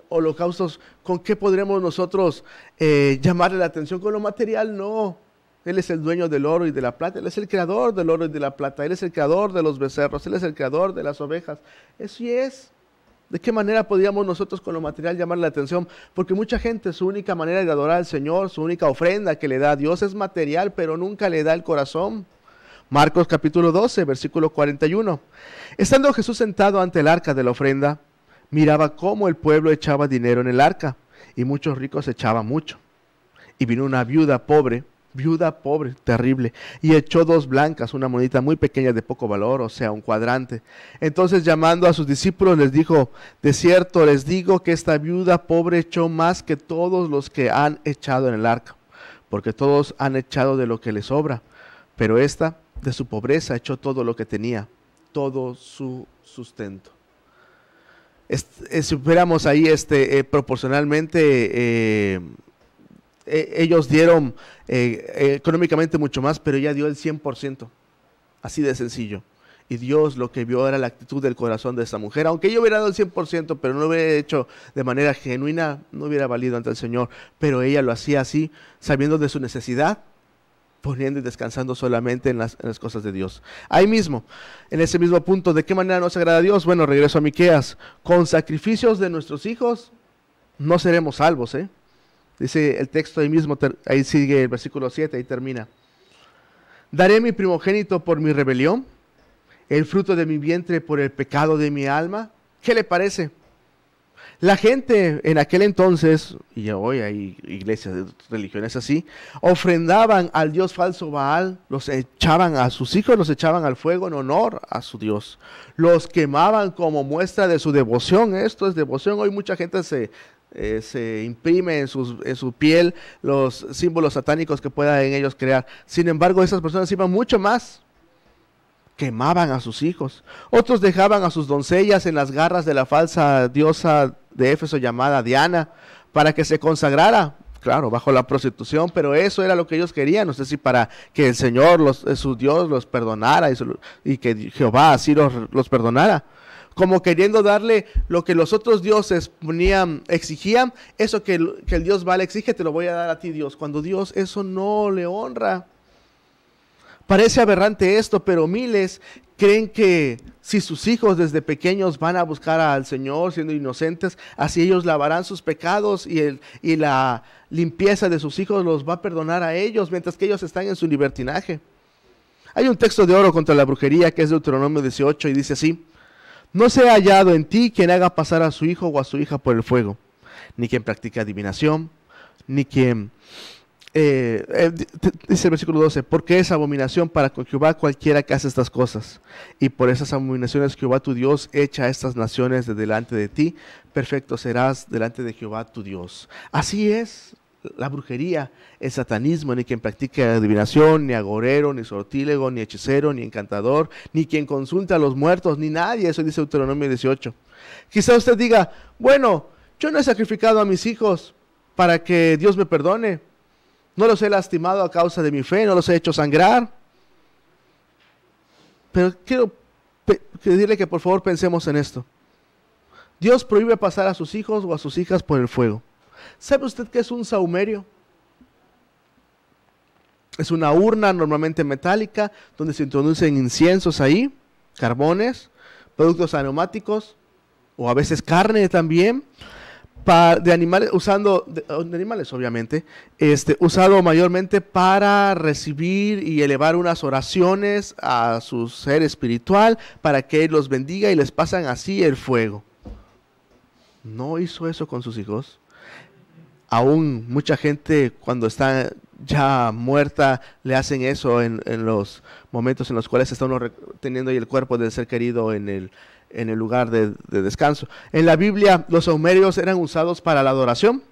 holocaustos, ¿con qué podremos nosotros llamarle la atención? Con lo material, no. Él es el dueño del oro y de la plata. Él es el creador del oro y de la plata. Él es el creador de los becerros. Él es el creador de las ovejas. Eso sí es. ¿De qué manera podríamos nosotros con lo material llamarle la atención? Porque mucha gente, su única manera de adorar al Señor, su única ofrenda que le da a Dios es material, pero nunca le da el corazón. Marcos capítulo 12, versículo 41. Estando Jesús sentado ante el arca de la ofrenda, miraba cómo el pueblo echaba dinero en el arca, y muchos ricos echaban mucho. Y vino una viuda pobre, terrible, y echó 2 blancas, una monedita muy pequeña de poco valor, o sea, un cuadrante. Entonces, llamando a sus discípulos, les dijo: de cierto les digo que esta viuda pobre echó más que todos los que han echado en el arca, porque todos han echado de lo que les sobra, pero esta de su pobreza echó todo lo que tenía, todo su sustento. Si fuéramos ahí proporcionalmente, ellos dieron económicamente mucho más, pero ella dio el 100%, así de sencillo. Y Dios lo que vio era la actitud del corazón de esta mujer. Aunque ella hubiera dado el 100%, pero no lo hubiera hecho de manera genuina, no hubiera valido ante el Señor. Pero ella lo hacía así, sabiendo de su necesidad, poniendo y descansando solamente en las cosas de Dios. Ahí mismo, en ese mismo punto, ¿de qué manera nos agrada a Dios? Bueno, regreso a Miqueas. Con sacrificios de nuestros hijos no seremos salvos, Dice el texto ahí mismo, ahí sigue el versículo 7, ahí termina. ¿Daré mi primogénito por mi rebelión? ¿El fruto de mi vientre por el pecado de mi alma? ¿Qué le parece? La gente en aquel entonces, y hoy hay iglesias, religiones así, ofrendaban al dios falso Baal, los echaban a sus hijos, los echaban al fuego en honor a su Dios. Los quemaban como muestra de su devoción. Esto es devoción. Hoy mucha gente se imprime en su piel los símbolos satánicos que puedan en ellos crear. Sin embargo, esas personas iban mucho más. Quemaban a sus hijos. Otros dejaban a sus doncellas en las garras de la falsa diosa de Éfeso llamada Diana para que se consagrara. claro, bajo la prostitución, pero eso era lo que ellos querían, no sé si para que el Señor, su Dios, los perdonara y que Jehová así los perdonara. Como queriendo darle lo que los otros dioses exigían, eso que el Dios vale exige, te lo voy a dar a ti, Dios, cuando Dios eso no le honra. Parece aberrante esto, pero miles creen que si sus hijos desde pequeños van a buscar al Señor siendo inocentes, así ellos lavarán sus pecados y la limpieza de sus hijos los va a perdonar a ellos, mientras que ellos están en su libertinaje. Hay un texto de oro contra la brujería que es Deuteronomio 18 y dice así: no sea hallado en ti quien haga pasar a su hijo o a su hija por el fuego, ni quien practique adivinación, ni quien... dice el versículo 12, porque es abominación para con Jehová cualquiera que hace estas cosas, y por esas abominaciones Jehová tu Dios echa a estas naciones de delante de ti, perfecto serás delante de Jehová tu Dios. Así es la brujería, el satanismo, ni quien practique adivinación, ni agorero, ni sortílego, ni hechicero, ni encantador, ni quien consulta a los muertos, ni nadie. Eso dice Deuteronomio 18. Quizá usted diga, bueno, yo no he sacrificado a mis hijos para que Dios me perdone. No los he lastimado a causa de mi fe, no los he hecho sangrar. Pero quiero pedirle que por favor pensemos en esto. Dios prohíbe pasar a sus hijos o a sus hijas por el fuego. ¿Sabe usted qué es un sahumerio? Es una urna normalmente metálica donde se introducen inciensos ahí, carbones, productos aromáticos o a veces carne también. De animales, de animales obviamente, usado mayormente para recibir y elevar unas oraciones a su ser espiritual para que Él los bendiga y les pasan así el fuego. ¿No hizo eso con sus hijos? Aún mucha gente cuando está ya muerta le hacen eso en los momentos en los cuales está uno teniendo ahí el cuerpo del ser querido en el lugar de descanso. En la Biblia los sahumerios eran usados para la adoración,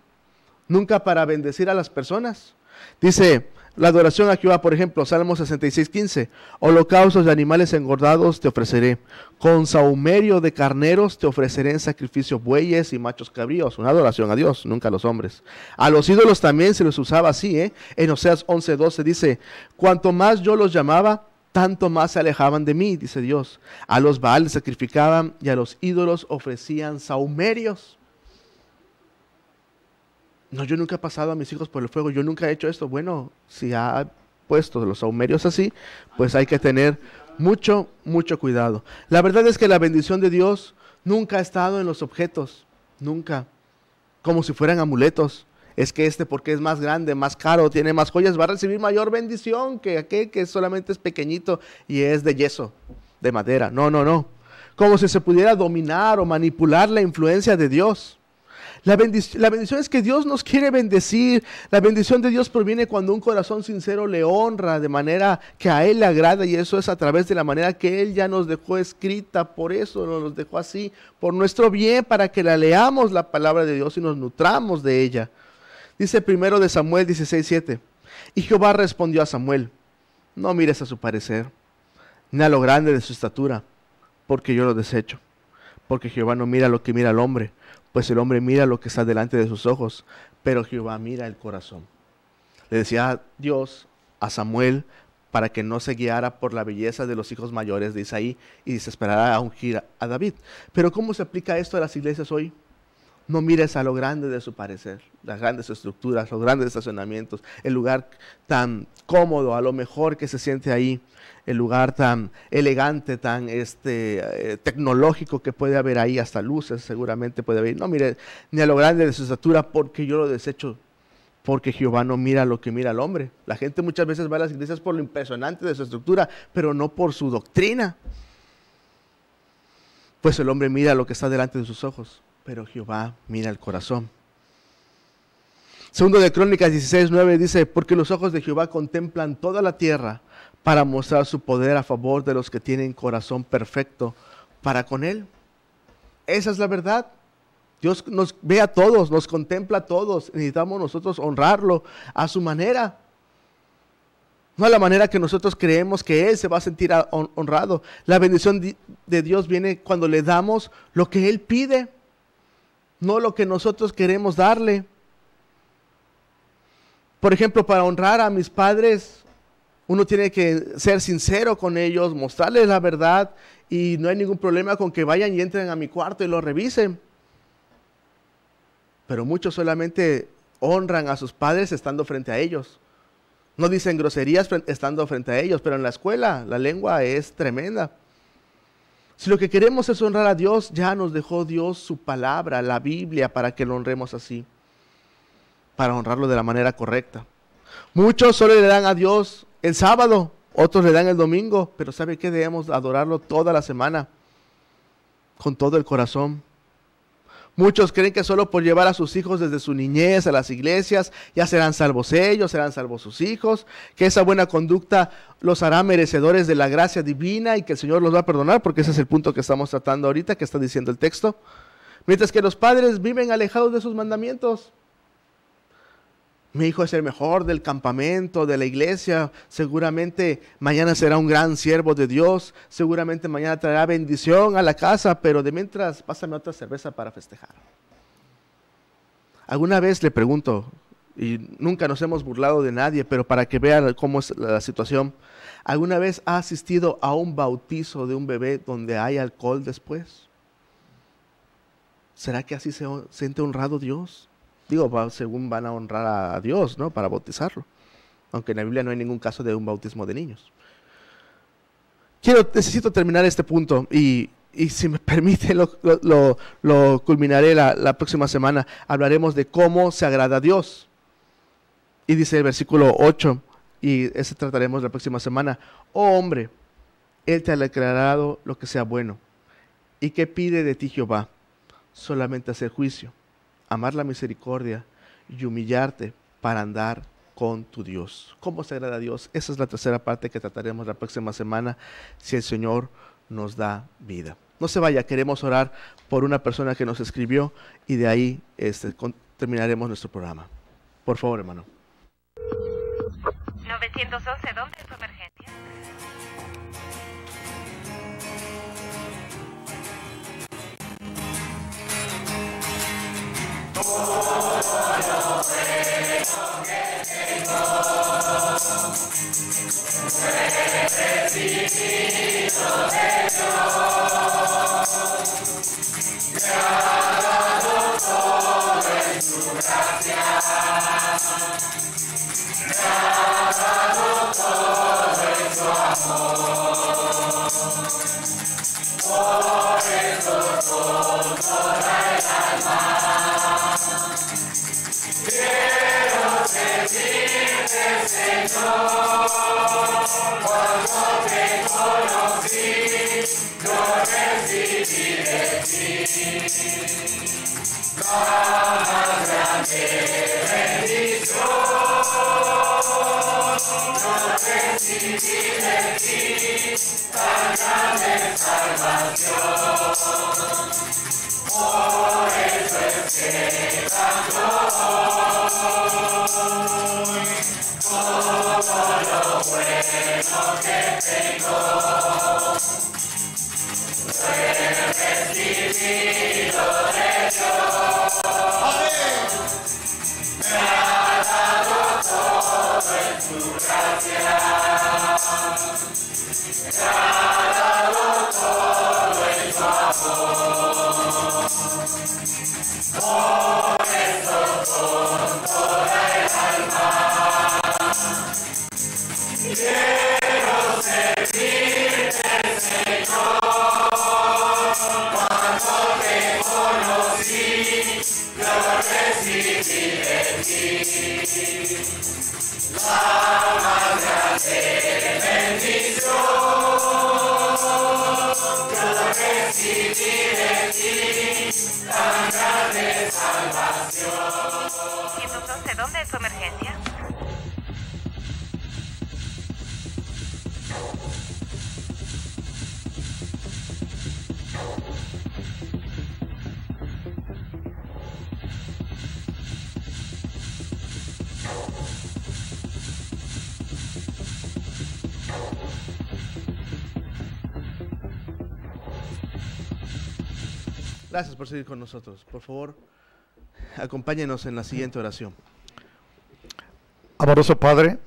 nunca para bendecir a las personas. Dice la adoración a Jehová, por ejemplo, Salmo 66:15, holocaustos de animales engordados te ofreceré, con sahumerio de carneros te ofreceré en sacrificio bueyes y machos cabríos. Una adoración a Dios, nunca a los hombres. A los ídolos también se les usaba así, en Oseas 11:12 dice, cuanto más yo los llamaba, tanto más se alejaban de mí, dice Dios. A los Baales sacrificaban y a los ídolos ofrecían sahumerios. No, yo nunca he pasado a mis hijos por el fuego, yo nunca he hecho esto. Bueno, si ha puesto los sahumerios así, pues hay que tener mucho, mucho cuidado. La verdad es que la bendición de Dios nunca ha estado en los objetos, nunca, como si fueran amuletos. Es que porque es más grande, más caro, tiene más joyas, va a recibir mayor bendición que aquel que solamente es pequeñito y es de yeso, de madera. No, no, no. Como si se pudiera dominar o manipular la influencia de Dios. La bendición es que Dios nos quiere bendecir. La bendición de Dios proviene cuando un corazón sincero le honra de manera que a Él le agrada, y eso es a través de la manera que Él ya nos dejó escrita. Por eso nos dejó así, por nuestro bien, para que la leamos la palabra de Dios y nos nutramos de ella. Dice primero de Samuel 16:7, y Jehová respondió a Samuel, no mires a su parecer, ni a lo grande de su estatura, porque yo lo desecho. Porque Jehová no mira lo que mira el hombre, pues el hombre mira lo que está delante de sus ojos, pero Jehová mira el corazón. Le decía Dios a Samuel para que no se guiara por la belleza de los hijos mayores de Isaí y se esperara a ungir a David. Pero ¿cómo se aplica esto a las iglesias hoy? No mires a lo grande de su parecer, las grandes estructuras, los grandes estacionamientos, el lugar tan cómodo, a lo mejor que se siente ahí, el lugar tan elegante, tan tecnológico que puede haber ahí, hasta luces seguramente puede haber. No mire ni a lo grande de su estatura, porque yo lo desecho, porque Jehová no mira lo que mira el hombre. La gente muchas veces va a las iglesias por lo impresionante de su estructura, pero no por su doctrina. Pues el hombre mira lo que está delante de sus ojos, pero Jehová mira el corazón. Segundo de Crónicas 16:9 dice, porque los ojos de Jehová contemplan toda la tierra para mostrar su poder a favor de los que tienen corazón perfecto para con Él. Esa es la verdad. Dios nos ve a todos, nos contempla a todos. Necesitamos nosotros honrarlo a su manera. No a la manera que nosotros creemos que Él se va a sentir honrado. La bendición de Dios viene cuando le damos lo que Él pide, no lo que nosotros queremos darle. Por ejemplo, para honrar a mis padres, uno tiene que ser sincero con ellos, mostrarles la verdad, y no hay ningún problema con que vayan y entren a mi cuarto y lo revisen. Pero muchos solamente honran a sus padres estando frente a ellos. No dicen groserías estando frente a ellos, pero en la escuela la lengua es tremenda. Si lo que queremos es honrar a Dios, ya nos dejó Dios su palabra, la Biblia, para que lo honremos así, para honrarlo de la manera correcta. Muchos solo le dan a Dios el sábado, otros le dan el domingo, pero ¿sabe qué? Debemos adorarlo toda la semana, con todo el corazón. Muchos creen que solo por llevar a sus hijos desde su niñez a las iglesias, ya serán salvos ellos, serán salvos sus hijos, que esa buena conducta los hará merecedores de la gracia divina y que el Señor los va a perdonar, porque ese es el punto que estamos tratando ahorita, que está diciendo el texto. Mientras que los padres viven alejados de sus mandamientos. Mi hijo es el mejor del campamento, de la iglesia, seguramente mañana será un gran siervo de Dios, seguramente mañana traerá bendición a la casa, pero de mientras, pásame otra cerveza para festejar. Alguna vez le pregunto, y nunca nos hemos burlado de nadie, pero para que vean cómo es la situación, ¿alguna vez ha asistido a un bautizo de un bebé donde hay alcohol después? ¿Será que así se siente honrado Dios? Digo, según van a honrar a Dios, ¿no? Para bautizarlo. Aunque en la Biblia no hay ningún caso de un bautismo de niños. Necesito terminar este punto y si me permite lo culminaré la próxima semana. Hablaremos de cómo se agrada a Dios. Y dice el versículo 8, y ese trataremos la próxima semana. Oh hombre, Él te ha declarado lo que sea bueno. ¿Y qué pide de ti Jehová? Solamente hacer juicio, amar la misericordia y humillarte para andar con tu Dios. ¿Cómo se agrada a Dios? Esa es la tercera parte que trataremos la próxima semana, si el Señor nos da vida. No se vaya, queremos orar por una persona que nos escribió y de ahí terminaremos nuestro programa. Por favor, hermano. 911, ¿dónde es su emergencia? ¿Dónde es su emergencia? Gracias por seguir con nosotros. Por favor, acompáñenos en la siguiente oración. Amoroso Padre,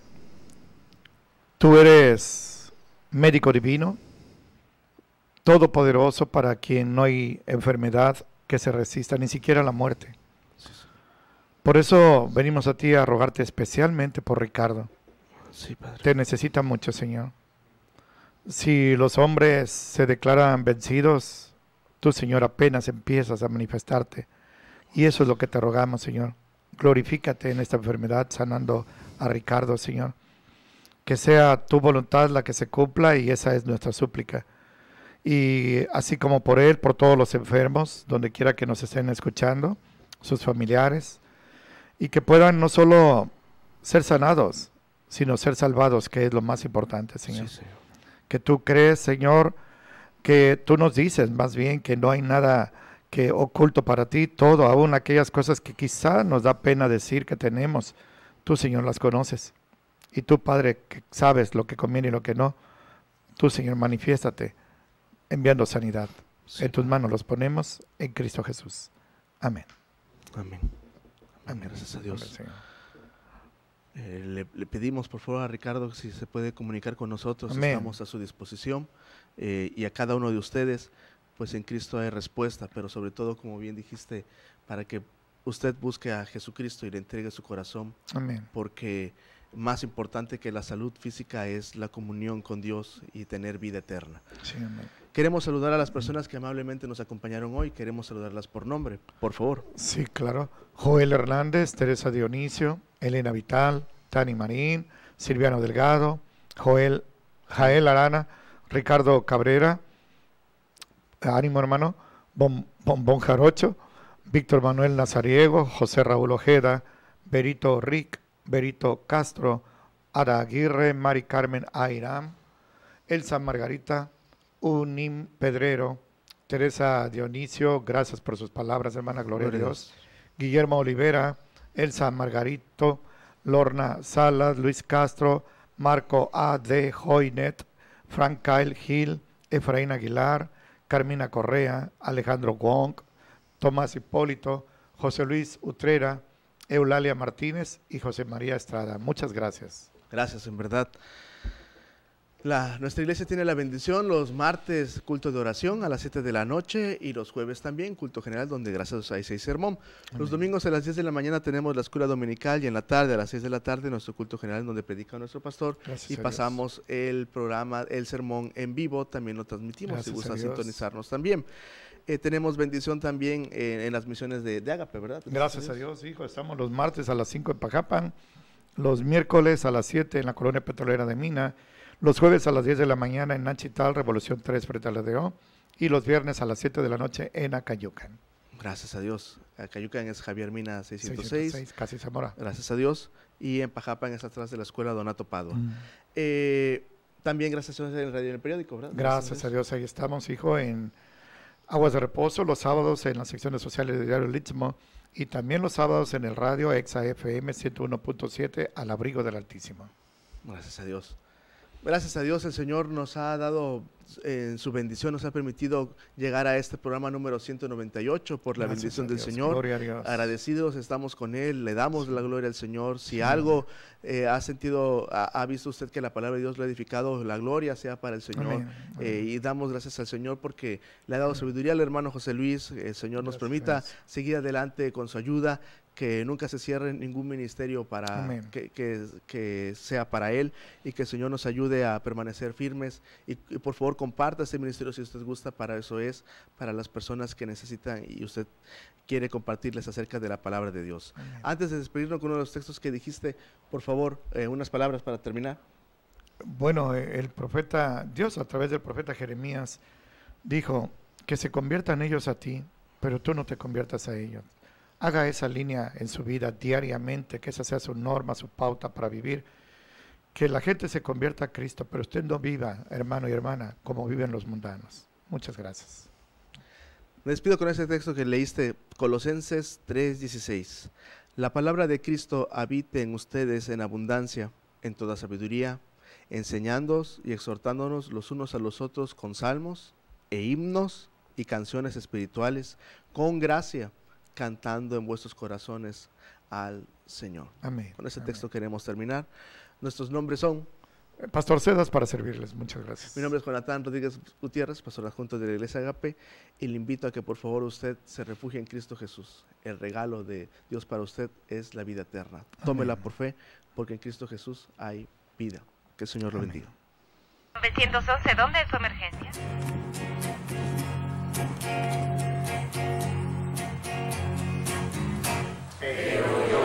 tú eres médico divino, todopoderoso, para quien no hay enfermedad que se resista, ni siquiera la muerte. Por eso venimos a ti a rogarte especialmente por Ricardo. Sí, Padre. Te necesita mucho, Señor. Si los hombres se declaran vencidos, tú, Señor, apenas empiezas a manifestarte. Y eso es lo que te rogamos, Señor. Glorifícate en esta enfermedad, sanando a Ricardo, Señor. Que sea tu voluntad la que se cumpla, y esa es nuestra súplica. Y así como por él, por todos los enfermos, donde quiera que nos estén escuchando, sus familiares, y que puedan no solo ser sanados, sino ser salvados, que es lo más importante, Señor. Sí, Señor. Que tú crees, Señor, que tú nos dices más bien que no hay nada que oculto para ti, todo, aún aquellas cosas que quizá nos da pena decir que tenemos, tú, Señor, las conoces. Y tú, Padre, que sabes lo que conviene y lo que no, tú, Señor, manifiéstate enviando sanidad. Sí. En tus manos los ponemos, en Cristo Jesús. Amén. Amén. Amén. Gracias a Dios. Amén, Señor. Le pedimos por favor a Ricardo si se puede comunicar con nosotros. Amén. Estamos a su disposición, y a cada uno de ustedes, pues en Cristo hay respuesta, pero sobre todo, como bien dijiste, para que usted busque a Jesucristo y le entregue su corazón, Amén. porque más importante que la salud física es la comunión con Dios y tener vida eterna. Sí, amén. Queremos saludar a las personas que amablemente nos acompañaron hoy. Queremos saludarlas por nombre, por favor. Sí, claro. Joel Hernández, Teresa Dionisio, Elena Vital, Tani Marín, Silviano Delgado, Jael Arana, Ricardo Cabrera, ánimo hermano, Bombón Jarocho, Víctor Manuel Nazariego, José Raúl Ojeda, Berito Rick, Berito Castro, Ada Aguirre, Mari Carmen Airam, Elsa Margarita, Unim Pedrero, Teresa Dionisio, gracias por sus palabras, hermana, gloria a Dios. Guillermo Olivera, Elsa Margarito, Lorna Salas, Luis Castro, Marco A. D. Joynet, Frank Kyle Gil, Efraín Aguilar, Carmina Correa, Alejandro Wong, Tomás Hipólito, José Luis Utrera, Eulalia Martínez y José María Estrada. Muchas gracias. Gracias, en verdad. Nuestra iglesia tiene la bendición los martes, culto de oración a las 7 de la noche, y los jueves también, culto general, donde gracias a Dios hay sermón. Los domingos a las 10 de la mañana tenemos la escuela dominical, y en la tarde a las 6 de la tarde nuestro culto general, donde predica nuestro pastor. Gracias y a pasamos el programa, el sermón en vivo, también lo transmitimos, Gracias si a gustan Dios. sintonizarnos también. Tenemos bendición también en las misiones de Ágape, ¿verdad? Gracias a Dios, hijo. Estamos los martes a las 5 en Pajapan, los miércoles a las 7 en la colonia petrolera de Mina, los jueves a las 10 de la mañana en Nachital, Revolución 3 frente a la DO, y los viernes a las 7 de la noche en Acayucan. Gracias a Dios. Acayucan es Javier Mina 606. Casi Zamora. Gracias a Dios. Y en Pajapan es atrás de la escuela Donato Padua. También gracias a Dios en el radio y en el periódico, ¿verdad? Gracias a Dios, ahí estamos, hijo, en Aguas de Reposo, los sábados en las secciones sociales de Diario El Istmo, y también los sábados en el radio Exa FM 101.7 al abrigo del Altísimo. Gracias a Dios. Gracias a Dios, el Señor nos ha dado, en su bendición, nos ha permitido llegar a este programa número 198 por la Gracias bendición a del Dios. Señor. Gloria a Dios. Agradecidos estamos con Él, le damos la gloria al Señor. Si algo ha visto usted que la palabra de Dios lo ha edificado, la gloria sea para el Señor. Amén. Amén. Y damos gracias al Señor porque le ha dado sabiduría al hermano José Luis. El Señor nos Gracias, permita Dios. seguir adelante con su ayuda, que nunca se cierre ningún ministerio para Amén. que sea para Él, y que el Señor nos ayude a permanecer firmes. Y por favor comparta este ministerio si usted gusta, para eso es, para las personas que necesitan y usted quiere compartirles acerca de la palabra de Dios. Amén. Antes de despedirnos con uno de los textos que dijiste, por favor, unas palabras para terminar. Bueno, el profeta, Dios a través del profeta Jeremías dijo que se conviertan ellos a ti, pero tú no te conviertas a ellos. Haga esa línea en su vida diariamente, que esa sea su norma, su pauta para vivir. Que la gente se convierta a Cristo, pero usted no viva, hermano y hermana, como viven los mundanos. Muchas gracias. Me despido con ese texto que leíste, Colosenses 3:16. La palabra de Cristo habite en ustedes en abundancia, en toda sabiduría, enseñándoos y exhortándonos los unos a los otros con salmos e himnos y canciones espirituales, con gracia cantando en vuestros corazones al Señor. Amén. Con ese Amén. texto queremos terminar. Nuestros nombres son: Pastor Cedas, para servirles. Muchas gracias. mi nombre es Jonathan Rodríguez Gutiérrez, pastor adjunto de la Iglesia Agape, y le invito a que por favor usted se refugie en Cristo Jesús. El regalo de Dios para usted es la vida eterna. Tómela Amén. por fe, porque en Cristo Jesús hay vida. Que el Señor lo Amén. bendiga. 911, ¿dónde es su emergencia? Aleluya.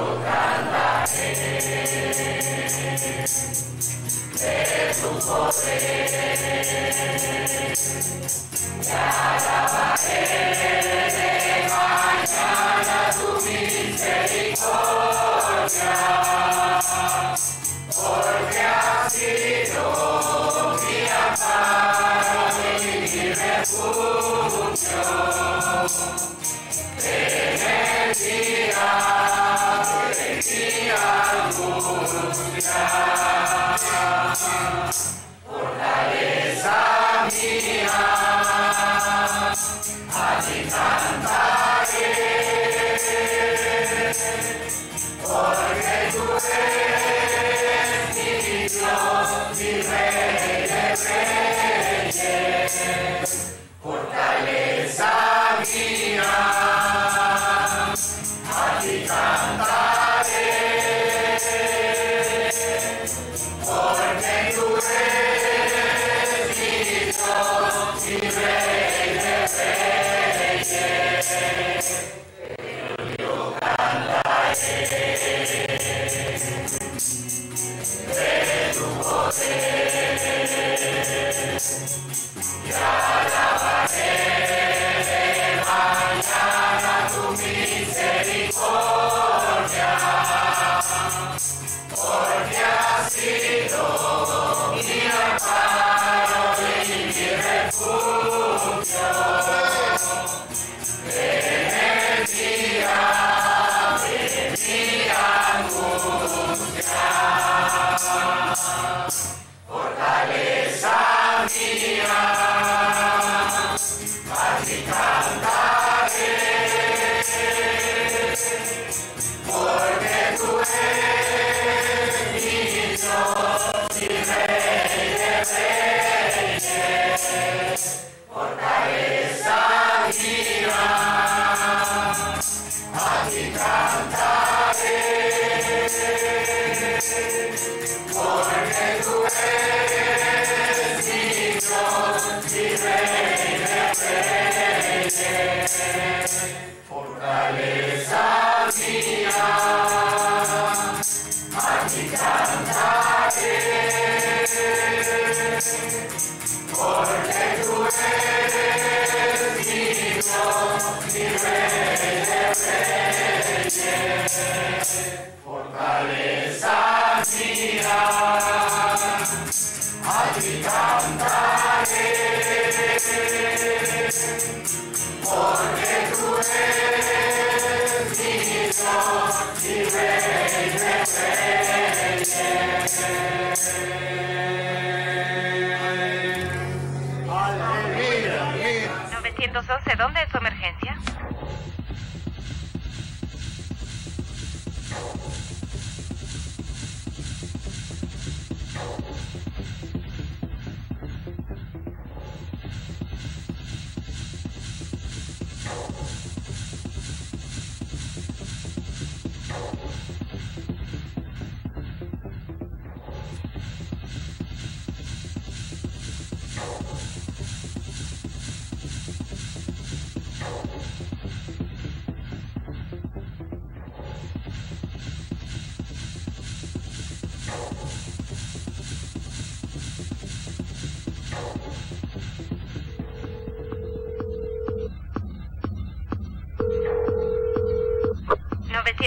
911, ¿dónde es su emergencia?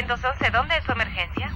¿911, dónde es su emergencia?